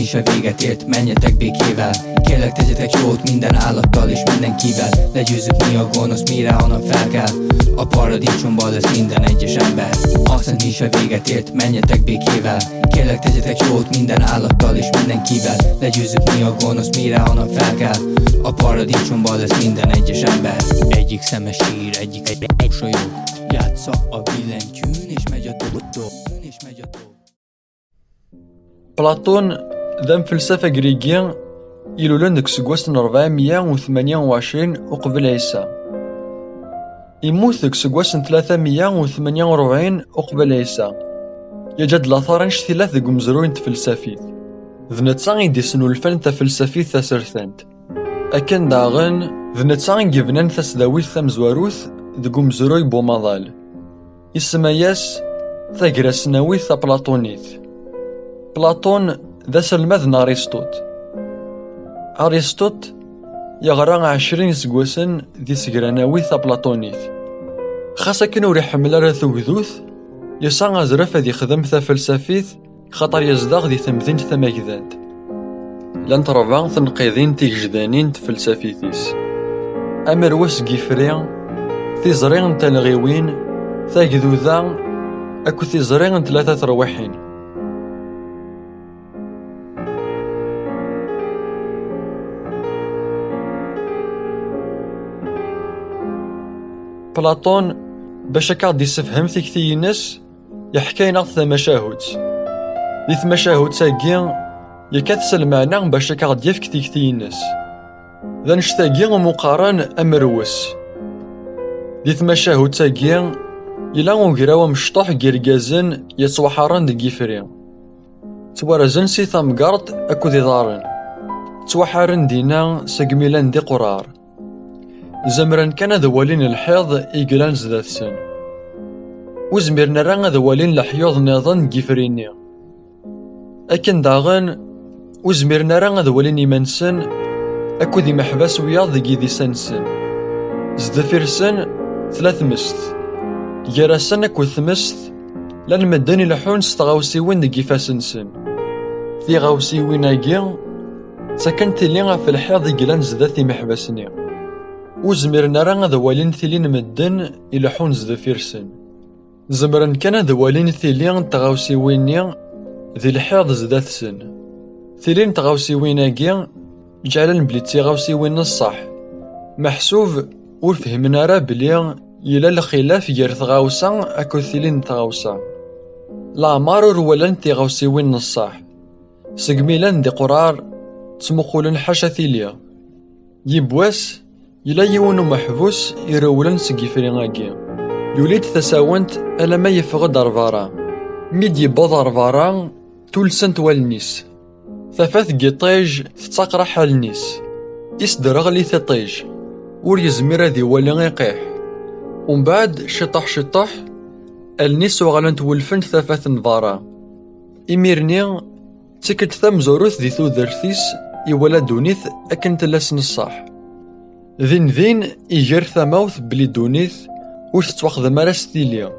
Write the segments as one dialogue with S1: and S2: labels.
S1: is a véget ért, menjetek békével. Kérlek tegyetek jót minden állattal és mindenkivel. Legyőzzük mi a gonosz, mire a nap felkel. A paradicsomban lesz minden egyes ember. Aztán is a véget ért, menjetek békével. Kérlek tegyetek jót minden állattal és mindenkivel. Legyőzzük mi a gonosz, mire a nap felkel. A paradicsomban lesz minden egyes ember. Egyik szeme sír, egyik mosolyog. Játsza a billentyűn és megy a dob.
S2: بلاطون ذا فلسفة غريكية يلولن ديك سكواس 428 وقبل عيسى. يموت ديك سكواس 348 وقبل عيسى. يجد الآثار نشتي ثلاث ديك مزروين تفلسفيت. ذنتا يديسنو الفن تفلسفيت تسرثنت. أكن داغن ذنتا يجبنان تسداويت ثمزواروث ديك مزروي بوماضال. يسمياس ثاقراسناويت ثبلاطونيت. بلاطون ذا سلمذ أرسطوط. أرسطوط يغرى 20 سكواسن دي سكراناوي بلاطونيت. خاصة كنو ريحمل راه ثوكذوث يسعى غزرف ذي خدم فلسفيت خاطر يزدغ ذي ثمذين ثماكذات. لان تربع تنقيذين تيجدانين تفلسفيتيس. أمر وس كيفريا تيزرين تلغيوين ثاكذوذا أكو تيزرين 3 رواحين. بلاطون باش هكا غادي يسفهم تيكتي الناس يحكينا مشاهد. ديث مشاهد تاكي يكاتس المعنى باش هكا غادي يفك تيكتي الناس. ذا نشتاكي مقارن أمروس. ديث مشاهد تاكي إلا وكراو مشطوح كيركازن يتوحرن ديك فريا. توارزن سي ثمقارت أكو ذي دارن. توحرن دينا ساكميلان دي قرار. زمران كان ذوالين الحيض إيقلان زدات سن. وزميرنا راه ذوالين الحيوض نظن كيفريني. أكن داغن وزميرنا راه ذوالين يمنسن أكو ذي محباس وياض ذي سنسن. زدفير سن 3 مست. يراسن أكو ثمست لان مداني لحون ستغاوسيوين دي فاسنسن. في غاوسيوين أجي سكن تلين في الحيض إيقلان زدات محباسني. وزميرنا راه ذوالين ثيلين مدن يلحون زدفيرسن. زمرن كان ذوالين ثيلين تغاوسيويني ذي الحيض زدات سن. ثيلين تغاوسيويناكي جعلن بلي تيغاوسيوين الصح. محسوب ور فهمنا راه بلي يلا الخلاف غير تغاوسا اكو ثيلين تغاوسا. لا مارور ولن تيغاوسيوين الصح. سقميلان دي قرار تسمقولن حاشا ثيليا. يبواس يلا يونو محبوس يرولن سكيفريناكي. يوليد تساونت ألا ما يفقد أرفارا. ميدي يبض أرفارا تولسنت والنيس. ثفاث قيطيج تتقرا حالنيس. يسدرغ لي ثطيج. ور يزمير ذي ولا يقيح. ومن بعد شطح النيس وغلنت ولفنت ثفاث نفارا. إميرني تكت ثم زوروث ذي ثوذرثيس يولا دونيث أكن تلاسن الصح. ذين يجر ثماوث بلي دونيث ور تتواخذم راه ستيليا.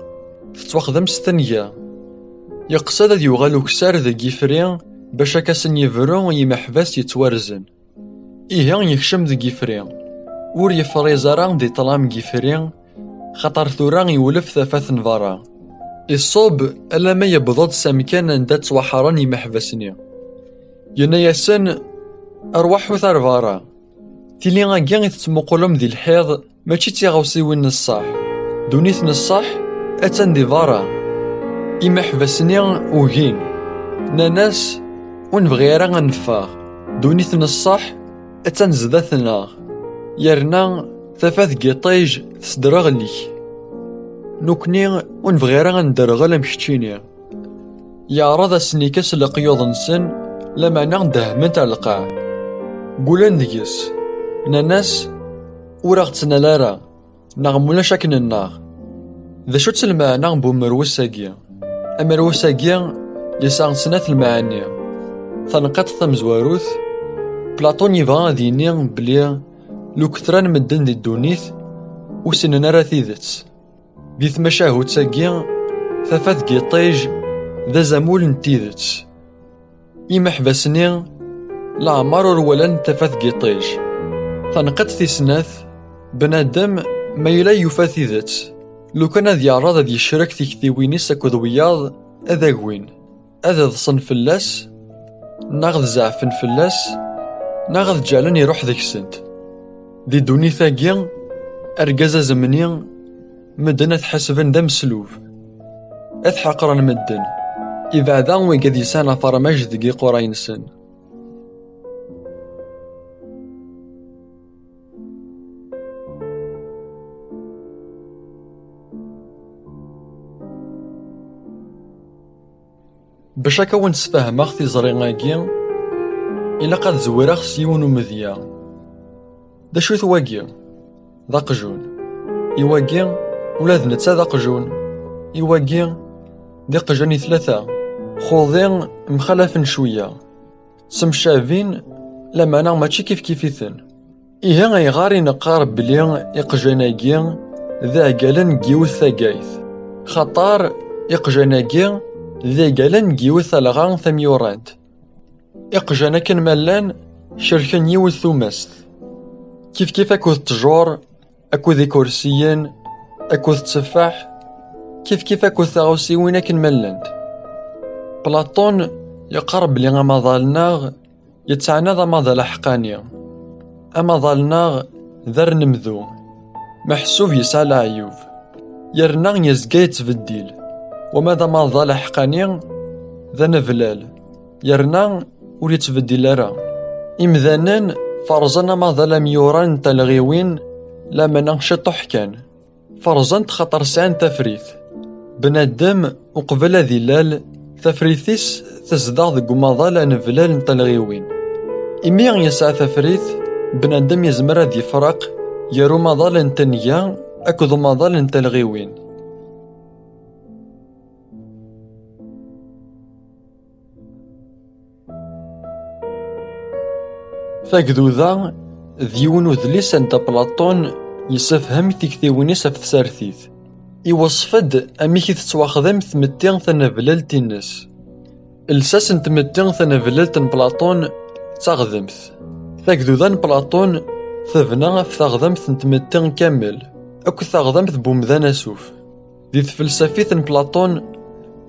S2: تتواخذم ستنيا. يقصد ذي يغالو كسار ذا كيفريا باش كاسن يفرو يمحباس يتوارزن. إيها يكشم ذا كيفريا. ور يفريزاران دي طلام كيفريا خطر ثوران يولف ثفاث نفارا. الصوب ألا ما يبضض سامكان ندا توحران يمحباسني. يناياسن أرواحو ثارفارا. تيلي غاكي تتمقلهم ذي الحيض ماشي تيغاوسيوين الصح. دونيث الصح أتان دي فارا. إما حبسني وهين ناناس ونبغي راه غنفاغ. دونيث الصح أتان زداتنا. يرنا ثفاث قيطيج تسدرغ ليك. نوكني ونبغي راه غندرغل مشتيني. يعرض سنيكاس لقيوض نسن لما نغده من تاع القاع. قولن ديس ناناس وراغ تسنالارا نغمونا شاكن الناغ. ذا شو تسلمعنا بومروساكيا. أمروساكيا يسعن سنة المعاني. ثنقات ثمزواروث بلاطون يبغى ديني بلي لو كثران مدن دي الدونيث وسننا راه ثيذت. دي ثمشاهد ساكيا ثفاث قيطيج ذا زامول نتيذت. إمحبسني لعمر ولن تفاث قيطيج تنقد تيسناث بنادم ما يلا يفاثي ذات لو كان ذي يعرض ذي يشرك تيكتيوينيس أكد وياض أذا قوين أذا ضصن فلاس ناغذ زعفن فلاس ناغذ جالن يروح ذيك سنت ذي دوني ثاقيا أرقاز زمنيا مدن أتحسبن دم سلوف أتحقرن مدن إذا ذا ويقاد يسانا فرماج ذي قراين سن باش هكا ونسفاهم اختي زريناكي إلا قد زويرا سيون ومذيا دا شو ثواقي ذا قجون إواقي ولاد نتا ذا قجون إواقي دي قجاني ثلاثة خوضين مخلفن شوية سمشافين لما أنا ماشي كيف كيفيثن إيها غيغاري نقارب بلي إقجاناكي ذا قالن جيوث ثاقايث خطار إقجاناكي ذا قالن جيوث الغان ثميورانت إقجانا كان ملان شركن يوث ثومست كيف أكوذ تجور أكوذ ذي كرسيين أكوذ تسفاح كيف أكوذ ثغوسي وين كان ملاند بلاطون يقرب لي أما ظالناغ يتعنى ذا ماذا حقانيا أما ظالناغ ذر نمذو محسوب يسعى العيوب يرناغ يزقايت في الديل وماذا ما ظل حقانيا ذا نفلال يرناغ وليت في الديل راه إمذانان فرزنا ما ظل ميوران تلغيوين لما نغشطو حكان فرزان خطر سان تفريث بنادم وقبل ذلال تفريثيس تزداد قما ظل نفلال تلغيوين إمي يسعى تفريث بنادم يزمر ذي فرق يرو ما ظل تنيا أكذو ما ظل تلغيوين فاكذو ذا ذيون وذليس أنت بلاطون يسفهم تيكتيونيس في تسارثيث يوصفد أميكي تتواخذم ثمتين ثنفلال تينس الساس نتمتين ثنفلال تن بلاطون تاغذمث فاكذو ذا بلاطون ثبنا في ثاغذمث نتمتين كامل أكو ثاغذمث بومذان سوف ذي فلسفيث بلاطون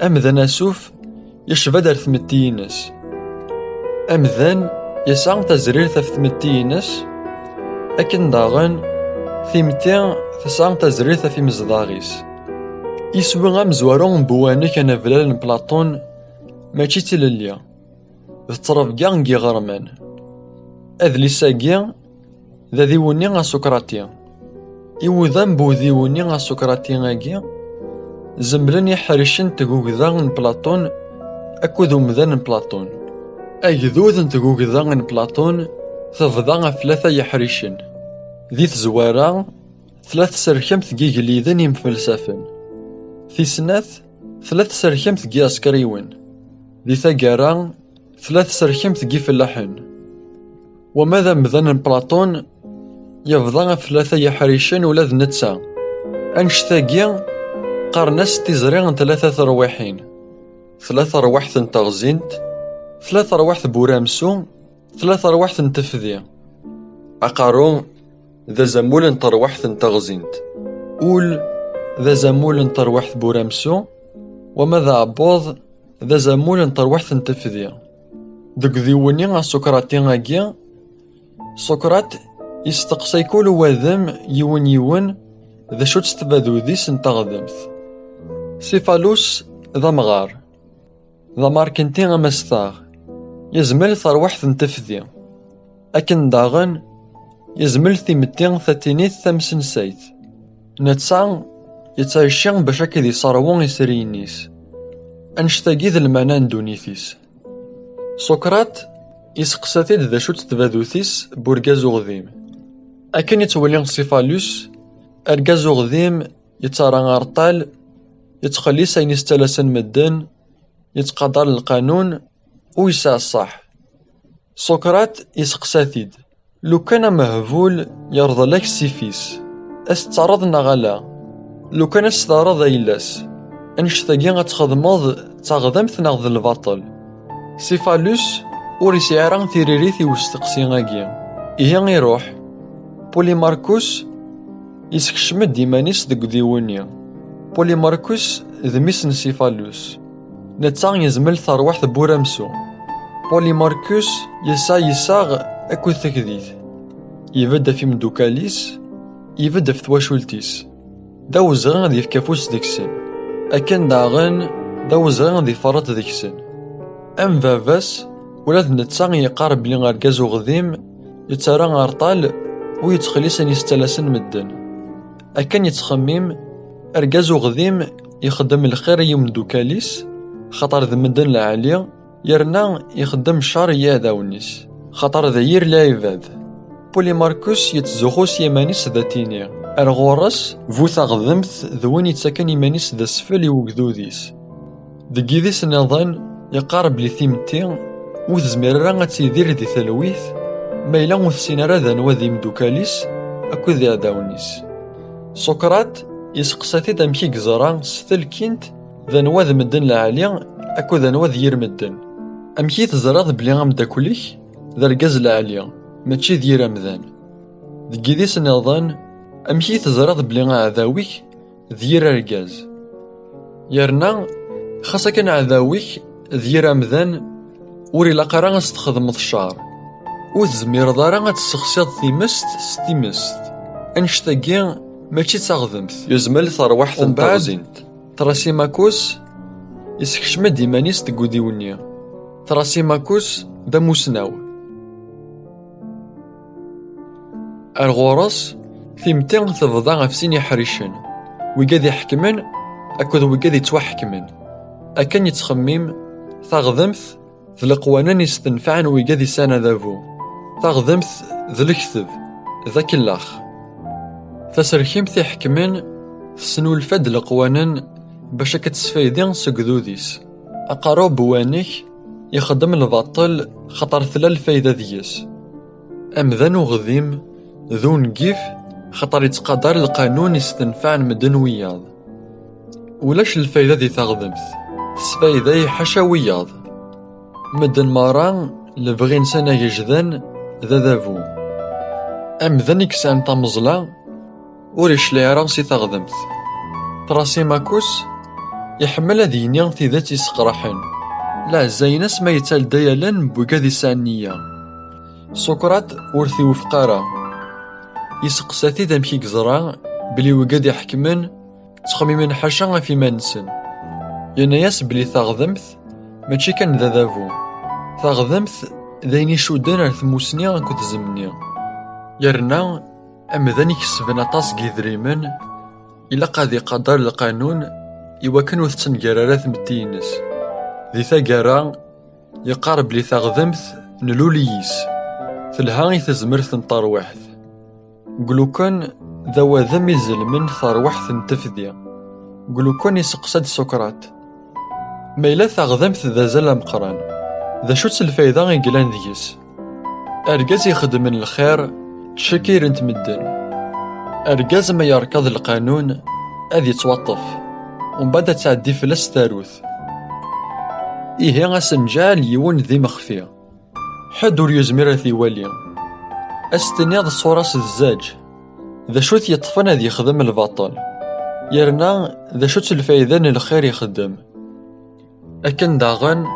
S2: أمذان سوف يشفد ثمتينس أمذان يسعى تزرير ثمتينس أكن داغن ثيمتين تسعى تزرير في مزداغيس يسوي غام زوارون بواني كان فلال بلاطون ماشي تلليا الطرف كاع غرمان أذلي ساقيا ذا ذيوني غا سقراطيا إوذان بو ذيوني غا سقراطيا غاكيا زمبلن يحرشن تقوكذان بلاطون أكو ذو مذان بلاطون أيذوذن تقوكذان بلاطون تفضان ثلاثة يحرشن ذي تزوارا ثلاث سركمت جيجليذن يمفلسفن في سناث ثلاث سركمت جي أسكريون ذي ثقارا ثلاث سركمت جي فلاحن وماذا مذن بلاطون يفضان ثلاثة يحرشن ولاد نتسا أنشتاقيا قارناس تزريغن ثلاثة رواحين ثلاثة رواح تغزينت ثلاثة رواح بورامسو ثلاثة رواح تفذي أقارو ذا زمول ترواح تغزينت قول ذا زمول ترواح بورامسو وماذا عبوض ذا زمول ترواح تفذي دك ذيوني غا سقراطي غاكيا سقراط يستقصي كل وذم يون ذا شو تستفادو ذيس نتغذمث سيفالوس ذا مغار ذا ماركنتين غمستاغ يزمل ثروح تفذي أكن داغن يزمل ثيمتين ثاتينيث ثمسن سايت نتسع يتعيشين باش هكا ذي صاروون يسرينيس أنشتاقي ذا المعنان دونيثيس سقراط يسقساتي ذا شو تتفادوثيس بورغازو غذيم أكن يتولي سيفالوس أرغازو غذيم يتاران أرطال يتخلي ساينيس تلاسن مدن يتقدر القانون ويسع الصح سقراط يسقساتيد لو كان مهفول يرضى لك سيفيس استعرضنا غلا لو كان استعرض يلاس انشتاقي غتخدمض تغذمت ناغذ الباطل سيفالوس ور يسعى تيريريث وستقسي إيا يروح بوليماركوس يسكشمد إيمانيس ديك ديوانيا. بوليماركوس ذميس سيفالوس نتا يزمل ثروح بورامسو. بوليماركوس يساغ أكو تكديد يبدا في مدوكاليس يبدا في تواشولتيس داوزغان غادي يفكافوس ديكسن أكن داغن داوزغان غادي فرط ديكسن أم فافاس ولاد نتا يقارب لي غاركازو غديم يترى غارطال ويتخليسن يستلاسن مدن أكن يتخمم أركازو غديم يخدم الخير يوم دوكاليس خطر ذا مدن العالية يرنا يخدم الشر ياداونيس خطر ذير لايفاد. بوليماركوس يتزوخوس يمانيس ذاتيني أرغورس فوثا غذمث ذوين يتساكن يمانيس ذا سفل وقذوذيس دقيذيس نظن يقارب لثيمتين وذزمير رانغا تيدير ذي ثلويث ما إلا وثسينارا ذا نواذي مدوكاليس أكو ذي أداونيس. سقراط يسقساتي دامكي قزران ستلكينت ذا نواذ مدن العالية أكو ذا نواذ ير مدن أمكي تزراض بلي غامداكوليك ذا رقاز العالية ماشي دير أمذان دقيديس نظن أمكي تزراض بلي عذاويك دير رقاز يرنا خاصة كان عذاويك دير أمذان وري لاقا راه تخدمض الشعر وتزمير ضارا تسخسيض ثيمست ستيمست أنشتاقي ماشي تاغذمت يزمل ثروح تنتغزينت تراسيماكوس يسكشمد إيمانيس تقوديونيا. تراسيماكوس دا موسناو الغورس ثيمتين تفضا غفسين يحريشن ويقاد يحكمن أكد ويقاد يتوحكمن أكن يتخمم تاغذمث ذا القوانين يستنفعن ويقاد يسانا ذافو تاغذمث ذا الكثب ذا كلاخ تسركيمث يحكمن تسنو الفد القوانين باش كتسفايدين سكذوذيس أقارو بوانيك يخدم الباطل خطر ثلا الفايدة دياس أمذان وغذيم ذو نقيف خطر يتقدر القانون يستنفع مدن وياض ولاش الفايدة دي تغذمث تسفايدة يحشا وياض مدن ماران لبغين سنة يجذن ذا ذافو أمذان يكسان تمزلا وريش لعران سي تغذمث. تراسيماكوس يحمل دينيان ذات يسقرحن لا زينس ما يتال ديالن بوكادي سانية. سقراط ورثي وفقارا يسقساتي دامكي قزرا بلي وقاد يحكمن تخميمن حاشا في منسن يناياس بلي تاغذمث ماشي كان ذا ذافو تاغذمث ذايني شودن ارثموسنيا كنت زمنيا يرنا أمذان يكسبن أطاس قيذريمن إلا قاضي قدر القانون إوا كانو تنقرارات متينس ذي ثاقارا يقارب لي ثاغذمث نلوليس ثلها يتزمرث نطاروحث قلو كان ذا ذم يزلمن ثاروحث نتفذيا قلو كان يسقسد سقراط ما إلا ثاغذمث ذا زل مقران ذا شوتس الفايدة يقلان ديس أرقاز يخدم من الخير تشكير انت مدن أرقاز ما يركض القانون أذ يتوطف ومن بعد تعدي فلس تاروث إيه غاسنجال يون ذي مخفية حد ور يزمر ذي والي أستنياض صوراس الزاج ذا شوت يطفن ذي يخدم الباطل يرنا ذا شوت الفايدان الخير يخدم أكن داغن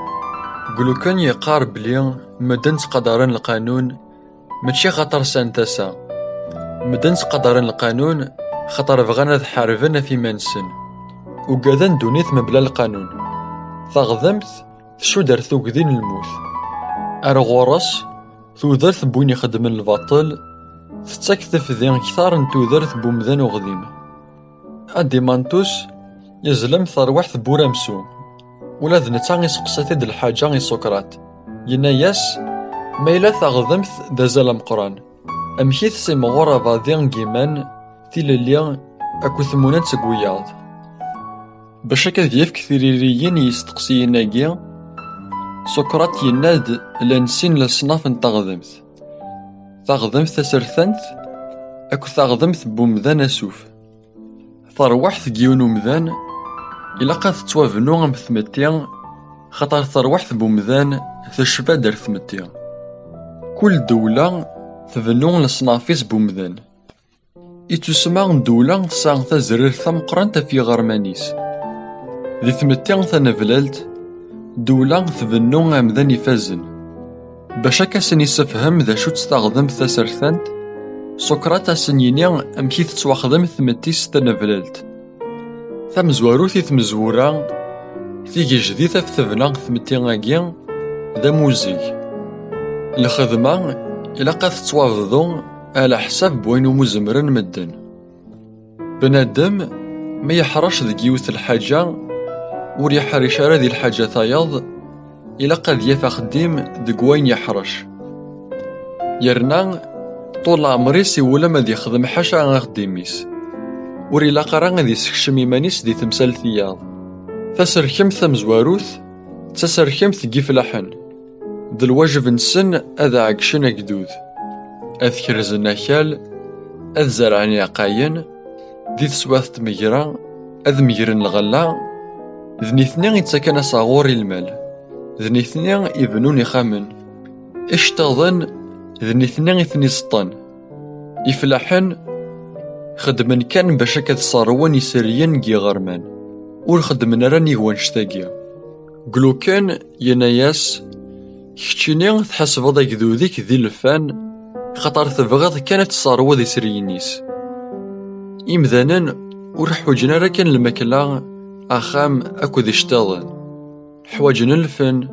S2: قلو كان يقارب لي مدن تقدرن القانون ماشي خطر سانتاسا مدن تقدرن القانون خطر بغانا حاربنا في منسن وقادن دونيث مبلا القانون ثغذمت شو درت وقذين الموت أرغورس ثوذرت بوين يخدم الباطل تتكثف ذين كثار نتوذرت بومذان وغذيم أديمانتوس يزلم ثروحث بورامسو ولا ذنتا يسقساتي د الحاجة يسقراط يناياس ما إلا ثغذمت ذا زال مقران أمكي تسيمغورا فاذيان جيمان تيلاليا أكو ثمونان تقوياض باش هكا دياف كثيريين يستقسيناكي سقراط يناد لانسين لصناف تغذمت تغذمت تسرثنت أكو تغذمت بومذان أسوف ثروحث جيون ومذان إلا قد توافنو غمثمتيا خاطر ثروح بومذان تشفى در ثمتي. كل دولة تبنو لصنافيس بومذان. تسمى دولة تسعى تزرير ثمقران في غرمانيس. ذي ثمتي ثنفلالت دولة تبنو أمذان يفازن. باش كاسن يسفهم ذا شو تستخدم تسرثانت سقراط سنيني أمكي تتواخدم ثمتيس تنفلالت. ثمزواروثي ثمزورا تيجي جديدة في ثبنا ثمتي غاكيا ذا موزيك. الخدمة إلا قد تتوافضو على حساب بوينو مزمرن مدن. بنادم ما يحرش ذي يوث الحاجة ور يحرش على ذي الحاجة تايض إلا قد يفا خديم دقوين يحرش. يرنا طول عمريس ولا ما دي خدم حاشا غا خديميس ور إلا قرا غادي يسكشم إيمانيس دي تمثال ثياض. تسركم ثمزواروث تسركم ثقي فلاحن ذا الواجب نسن أذا عكشن أكدود أذكر زناكال أذ زرعني عقاين دي تسواث تمجرا أذ مجرن الغلا ذني اثنين يتسكن صغور المال ذني اثنين يبنون يخامن اشتظن ذني اثنين يثني سطن يفلاحن خدمن كان باش كذ صاروان يسريان جي غرمان ور خدمن راني هو نشتاقيا قلو كان يناياس كتشيني تحسب ذاك ذوذيك ذي الفان خطر تبغض كانت صاروا ذي سرينيس إمذانا ور حوجنا راه كان الماكلة أخام أكو ذي اشتاضن حواجنا الفن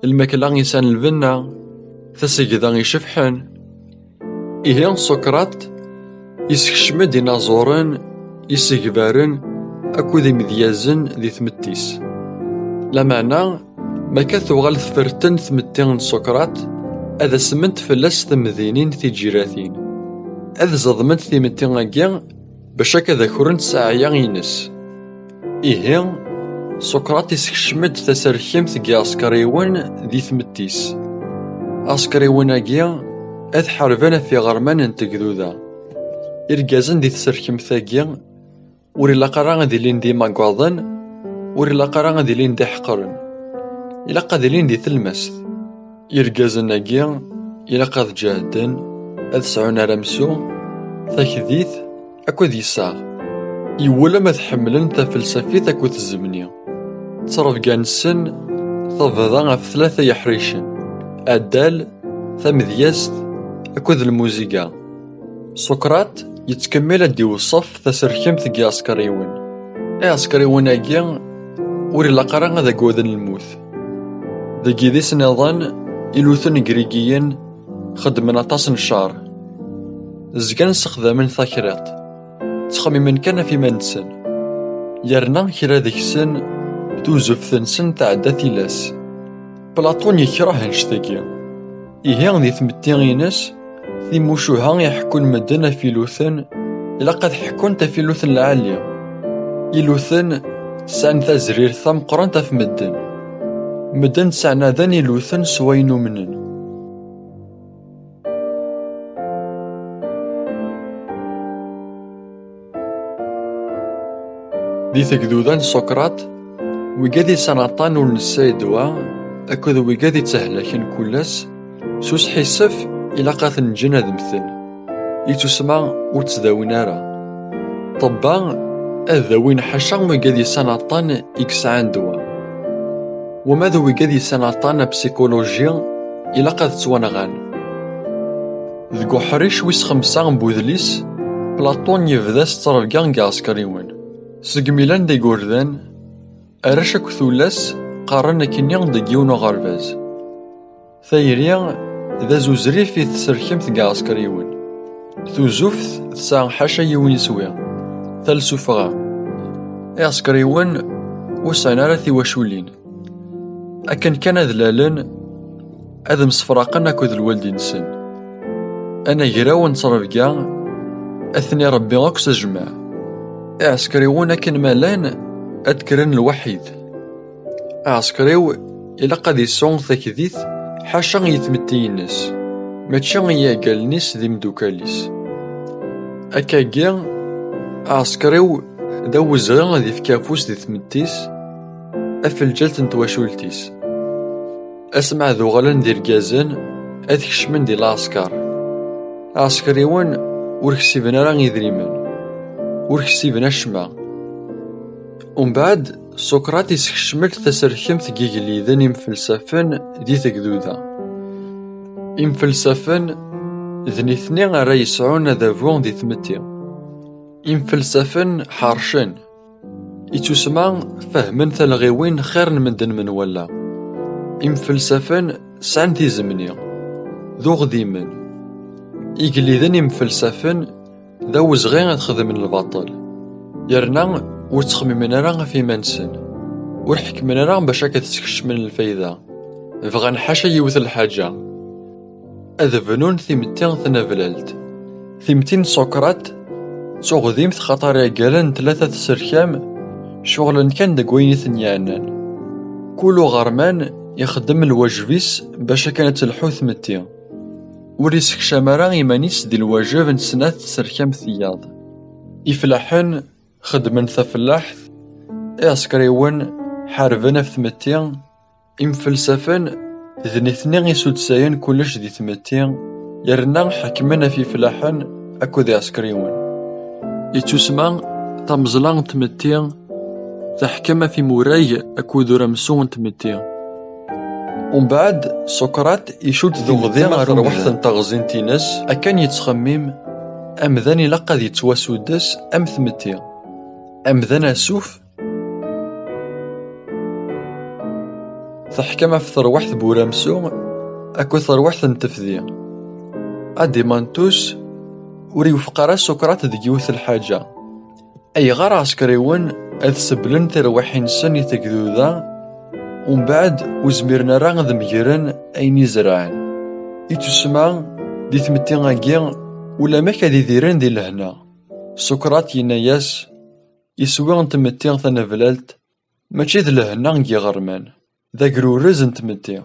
S2: الماكلة إنسان الفنا تسيقذا يشفحن إيهان سقراط يسكشم ديناصورن يسيقبارن أكو ذي مذيازن ذي ثمتيس لمعنى ما كثوغال ثفرتن ثمتين سقراط أذا سمنت فلاس ثمذينين في جيراثين أذا زضمنت ثمتين غاكيا باش هكذا كورنت ساعيا ينس إيهان سقراط يسكشمد تسركيم ثقي عسكريون ذي ثمتيس عسكريون هاكيا أذ حرفانا في غرمان انتقذوذا إرقازن دي تسركم ثاقيا ور إلا قرا غادي لين دي ماكواضن ور إلا قرا غادي لين دي حقرن إلا قاد لين دي تلمست إرقازن هاكيا إلا قاد جاهدن أذ سعون رمسو ثاكذيث أكو ذي ساغ يولا ما تحملن تفلسفيت أكو الزمنية تصرف كانسن تفضا غف ثلاثة يحريشن أدال ثمذياست أكو ذي الموسيقى سقراط يتكمل دي وصف تسركم ثقي عسكريون عسكريون هاكيا ور إلا قرا غادا كوذن الموت ذاكي ذي سنظان إلوثن كريكيين خدمن أطاس نشار زكان استخدامن ثاكرات تخممن كان في منسن يرنا كرا ذيك سن توزف ثنسن تعدى ثلاث بلاطون يكره نشتاقيا إيهان ذي ثمتيغينس ذي موشوها يحكون مدن فيلوثن إلا قد حكون تفيلوثن العالية إلوثن سان تزرير ثم قران تف مدن سعنا ذاني لوثن سوينو منن ذي تقدودان سقراط ويقاذي سنطان ونسايدوا أكذا ويقاذي تهلاكن كلاس سوس حيسف إلا قاثن جنة ذمثن يتسمى وتزداوين أرا طبا أذاوين حشا ويقاذي سنطان إكسعان دوا وماذا ويقاذي سنطان بسيكولوجيا إلا قاذ توانغان ذقو حريش ويس خمسة بوذليس بلاطون يفذا سترالقان كاع عسكريون سقميلان دي قردان أراشا كثولاس قارن كنيان دي جيونو غارباز ثايريا ذا زوزري في تسركمت كاع عسكريون ثوزوفت تساع حاشا يوين يسويا ثالسوفغا عسكريون وسعنا راثي وشولين أكن كان ذلالن أذ مصفراقنا كذ الوالدين سن أنا جراو نصرف كاع أثني ربي غاكس جماع عسكريون أكن مالان أذكرن الوحيد عسكريو إلا قد يسون ثكذيث حاشا يتمتي الناس ماتشا ياقال نيس ذي مدوكاليس أكا كاع عسكريو داو زغان ذي فكافوس ذي ثمتيس أفلجلت نتواشولتيس. أسمع ذو غلان دير جازن أذكشمن دي العسكر. عسكريون وركسيبنا راه يدريمن وركسيبنا شما. ومن بعد سقراطيس كشملت تسركمت كيجليدن يمفلسفن دي تقدودا. يمفلسفن ذنيثني راه يسعون ذافون دي ثمتي. يمفلسفن حارشن يتسمى فهمن ثلغيوين خير مندن من ولا. يمفلسفن سعن تيزمني ذو غديمن. يقليدن يمفلسفن ذو زغين تخدم من الباطل. يرنا ورتخممنا راه في منسن ورحكمنا راه باش هكا تسكش من الفايدة. بغا حاشا يوث الحاجة أذفنون ثيمتين ثنافلالت. ثيمتين سقراط تغذيمت خطر قالن 3 سركام شغلا كان داكوين ثنيانان. كولو غرمان يخدم الواجبيس باش كانت الحوث متي وريسك شمارا يمانيس دي الواجب نسنات سركام ثياض. يفلحن خدمن ثفلاح عسكريون حاربنا في ثمتي. يمفلسفن ذنيثني يسود ساين كلش دي ثمتي. يرنا حكمنا في فلاحن أكو ذي عسكريون يتسمى تمزلان تمتي تحكم في موراي أكو ذو رمسون تمتي. ومن بعد سقراط يشود ذو غذي غير واحد تغزين تينس أكان يتخمم أمذان لقد يتواسودس أم ثمتي أمذان أسوف تحكم في ثروحث بورامسو أكو ثروحث نتفذي. أدي مانتوس وري وفقرا سقراط ديوث الحاجة أي غار عسكريون أذ سبلن تروحين سن يتكذوذا. ومن بعد وزميرنا راه ذمجرن أين يزرعن يتسمى دي ثمتي غاكيا ولا ماك هادي ديرن دي لهنا. سقراط يناياس يسوي نتمتي ثنافلالت ماشي ذ لهنا غي غرمان ذا قرورز نتمتي.